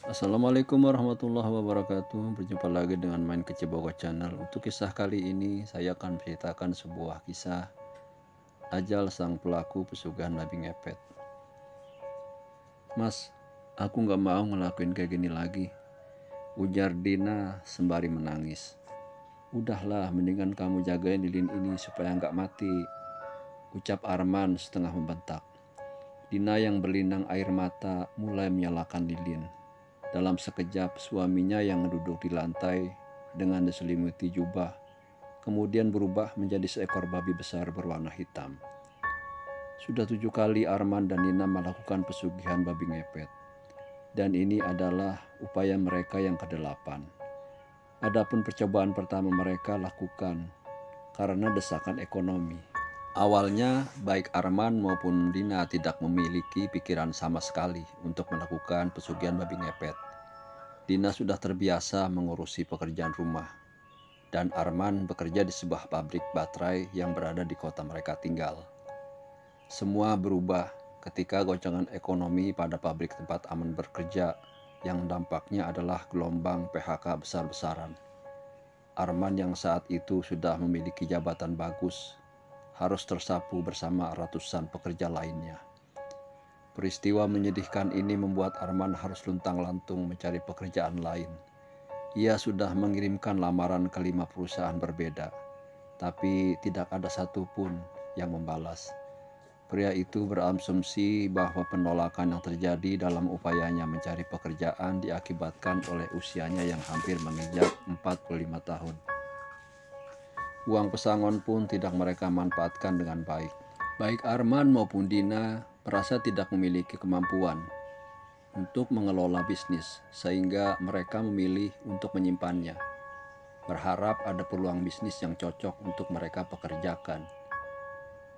Assalamualaikum warahmatullahi wabarakatuh. Berjumpa lagi dengan Main Kecebogo Channel. Untuk kisah kali ini saya akan menceritakan sebuah kisah ajal sang pelaku pesugihan babi ngepet. Mas, aku gak mau ngelakuin kayak gini lagi, ujar Dina sembari menangis. Udahlah, mendingan kamu jagain lilin ini supaya gak mati, ucap Arman setengah membentak. Dina yang berlinang air mata mulai menyalakan lilin. Dalam sekejap suaminya yang duduk di lantai dengan diselimuti jubah kemudian berubah menjadi seekor babi besar berwarna hitam. Sudah 7 kali Arman dan Nina melakukan pesugihan babi ngepet, dan ini adalah upaya mereka yang ke-8. Adapun percobaan pertama mereka lakukan karena desakan ekonomi. Awalnya baik Arman maupun Dina tidak memiliki pikiran sama sekali untuk melakukan pesugihan babi ngepet. Dina sudah terbiasa mengurusi pekerjaan rumah, dan Arman bekerja di sebuah pabrik baterai yang berada di kota mereka tinggal. Semua berubah ketika goncangan ekonomi pada pabrik tempat Arman bekerja yang dampaknya adalah gelombang PHK besar-besaran. Arman yang saat itu sudah memiliki jabatan bagus harus tersapu bersama ratusan pekerja lainnya. Peristiwa menyedihkan ini membuat Arman harus luntang-lantung mencari pekerjaan lain. Ia sudah mengirimkan lamaran ke 5 perusahaan berbeda, tapi tidak ada satupun yang membalas. Pria itu berasumsi bahwa penolakan yang terjadi dalam upayanya mencari pekerjaan diakibatkan oleh usianya yang hampir menginjak 45 tahun. Uang pesangon pun tidak mereka manfaatkan dengan baik. Baik Arman maupun Dina merasa tidak memiliki kemampuan untuk mengelola bisnis, sehingga mereka memilih untuk menyimpannya, berharap ada peluang bisnis yang cocok untuk mereka pekerjakan.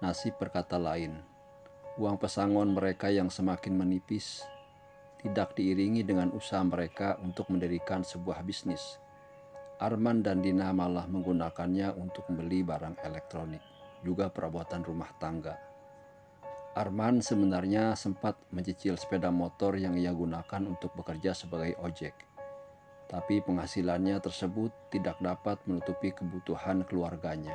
Nasib berkata lain. Uang pesangon mereka yang semakin menipis tidak diiringi dengan usaha mereka untuk mendirikan sebuah bisnis. Arman dan Dina malah menggunakannya untuk membeli barang elektronik, juga perabotan rumah tangga. Arman sebenarnya sempat mencicil sepeda motor yang ia gunakan untuk bekerja sebagai ojek. Tapi penghasilannya tersebut tidak dapat menutupi kebutuhan keluarganya.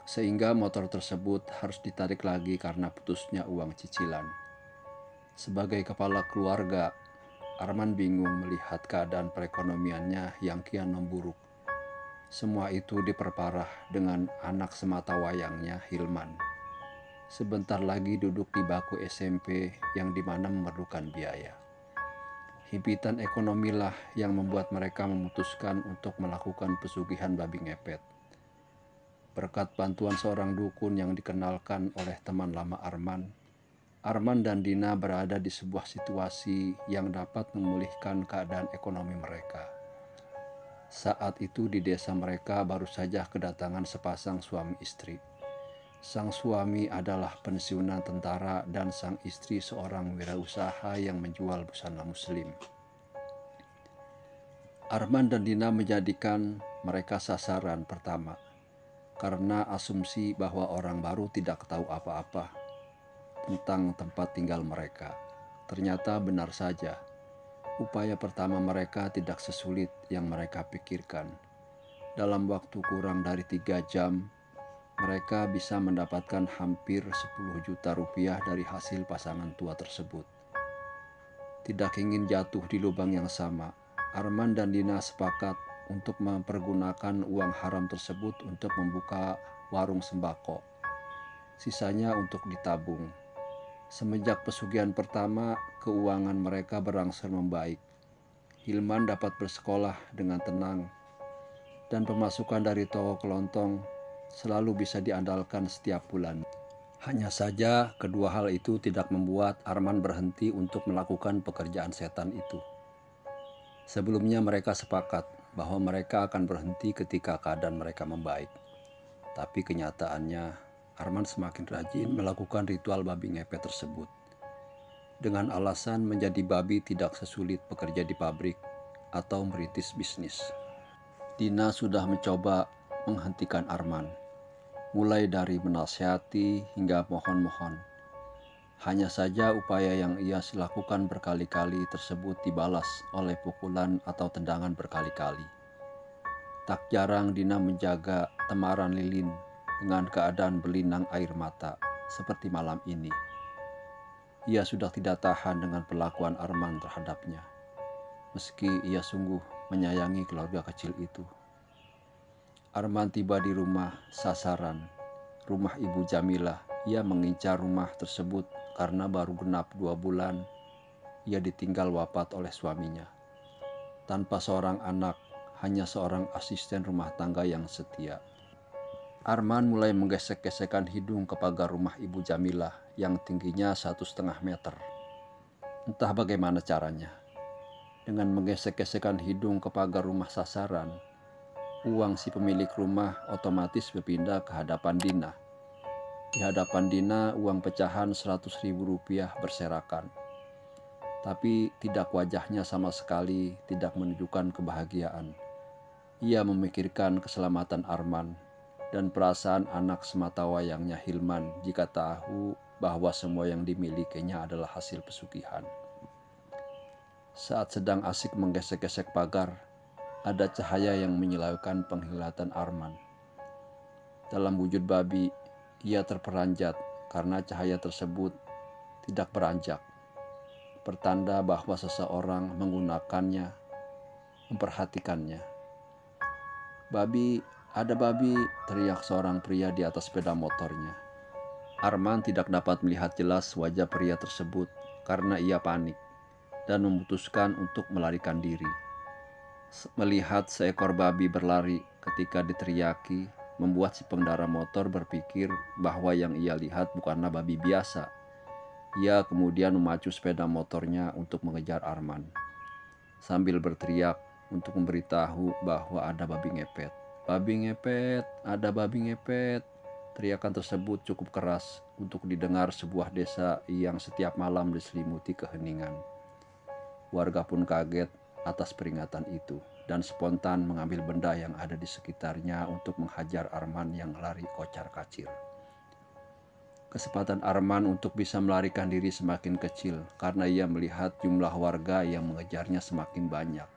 Sehingga motor tersebut harus ditarik lagi karena putusnya uang cicilan. Sebagai kepala keluarga, Arman bingung melihat keadaan perekonomiannya yang kian memburuk. Semua itu diperparah dengan anak semata wayangnya, Hilman. Sebentar lagi duduk di bangku SMP yang dimana memerlukan biaya. Himpitan ekonomilah yang membuat mereka memutuskan untuk melakukan pesugihan babi ngepet. Berkat bantuan seorang dukun yang dikenalkan oleh teman lama Arman, Arman dan Dina berada di sebuah situasi yang dapat memulihkan keadaan ekonomi mereka. Saat itu di desa mereka baru saja kedatangan sepasang suami istri. Sang suami adalah pensiunan tentara dan sang istri seorang wirausaha yang menjual busana muslim. Arman dan Dina menjadikan mereka sasaran pertama karena asumsi bahwa orang baru tidak tahu apa-apa tentang tempat tinggal mereka. Ternyata benar saja, upaya pertama mereka tidak sesulit yang mereka pikirkan. Dalam waktu kurang dari 3 jam, mereka bisa mendapatkan hampir 10 juta rupiah dari hasil pasangan tua tersebut. Tidak ingin jatuh di lubang yang sama, Arman dan Dina sepakat untuk mempergunakan uang haram tersebut untuk membuka warung sembako. Sisanya untuk ditabung. Semenjak pesugihan pertama, keuangan mereka berangsur membaik. Hilman dapat bersekolah dengan tenang, dan pemasukan dari toko kelontong selalu bisa diandalkan setiap bulan. Hanya saja kedua hal itu tidak membuat Arman berhenti untuk melakukan pekerjaan setan itu. Sebelumnya mereka sepakat bahwa mereka akan berhenti ketika keadaan mereka membaik. Tapi kenyataannya Arman semakin rajin melakukan ritual babi ngepet tersebut. Dengan alasan menjadi babi tidak sesulit bekerja di pabrik atau merintis bisnis. Dina sudah mencoba menghentikan Arman, mulai dari menasihati hingga mohon-mohon. Hanya saja upaya yang ia lakukan berkali-kali tersebut dibalas oleh pukulan atau tendangan berkali-kali. Tak jarang Dina menjaga temaran lilin dengan keadaan berlinang air mata seperti malam ini. Ia sudah tidak tahan dengan perlakuan Arman terhadapnya, meski ia sungguh menyayangi keluarga kecil itu. Arman tiba di rumah sasaran, rumah Ibu Jamilah. Ia mengincar rumah tersebut karena baru genap 2 bulan ia ditinggal wafat oleh suaminya. Tanpa seorang anak, hanya seorang asisten rumah tangga yang setia. Arman mulai menggesek-gesekkan hidung ke pagar rumah Ibu Jamilah yang tingginya 1,5 meter. Entah bagaimana caranya. Dengan menggesek-gesekkan hidung ke pagar rumah sasaran, uang si pemilik rumah otomatis berpindah ke hadapan Dina. Di hadapan Dina, uang pecahan Rp100.000 berserakan. Tapi tidak, wajahnya sama sekali tidak menunjukkan kebahagiaan. Ia memikirkan keselamatan Arman dan perasaan anak sematawayangnya Hilman jika tahu bahwa semua yang dimilikinya adalah hasil pesugihan. Saat sedang asik menggesek-gesek pagar, ada cahaya yang menyilaukan penglihatan Arman. Dalam wujud babi, ia terperanjat karena cahaya tersebut tidak beranjak, pertanda bahwa seseorang menggunakannya, memperhatikannya. "Babi, ada babi!" teriak seorang pria di atas sepeda motornya. Arman tidak dapat melihat jelas wajah pria tersebut karena ia panik dan memutuskan untuk melarikan diri. Melihat seekor babi berlari ketika diteriaki, membuat si pengendara motor berpikir bahwa yang ia lihat bukanlah babi biasa. Ia kemudian memacu sepeda motornya untuk mengejar Arman, sambil berteriak untuk memberitahu bahwa ada babi ngepet. "Babi ngepet, ada babi ngepet." Teriakan tersebut cukup keras untuk didengar sebuah desa yang setiap malam diselimuti keheningan. Warga pun kaget atas peringatan itu dan spontan mengambil benda yang ada di sekitarnya untuk menghajar Arman yang lari kocar-kacir. Kesempatan Arman untuk bisa melarikan diri semakin kecil karena ia melihat jumlah warga yang mengejarnya semakin banyak,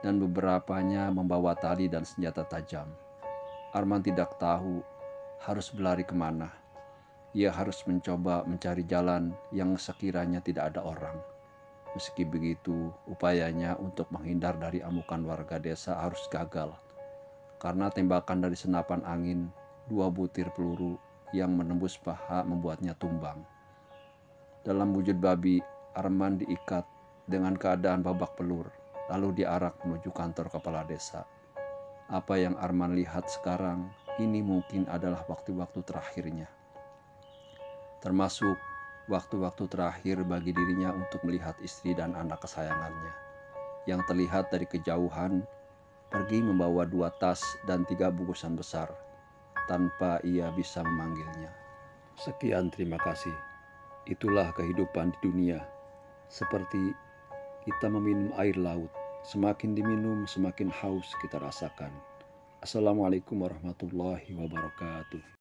dan beberapanya membawa tali dan senjata tajam. Arman tidak tahu harus berlari kemana. Ia harus mencoba mencari jalan yang sekiranya tidak ada orang. Meski begitu, upayanya untuk menghindar dari amukan warga desa harus gagal, karena tembakan dari senapan angin, 2 butir peluru yang menembus paha membuatnya tumbang. Dalam wujud babi, Arman diikat dengan keadaan babak belur, lalu diarak menuju kantor kepala desa. Apa yang Arman lihat sekarang, ini mungkin adalah waktu-waktu terakhirnya. Termasuk waktu-waktu terakhir bagi dirinya untuk melihat istri dan anak kesayangannya, yang terlihat dari kejauhan pergi membawa 2 tas dan 3 bungkusan besar, tanpa ia bisa memanggilnya. Sekian, terima kasih. Itulah kehidupan di dunia. Seperti kita meminum air laut, semakin diminum semakin haus kita rasakan. Assalamualaikum warahmatullahi wabarakatuh.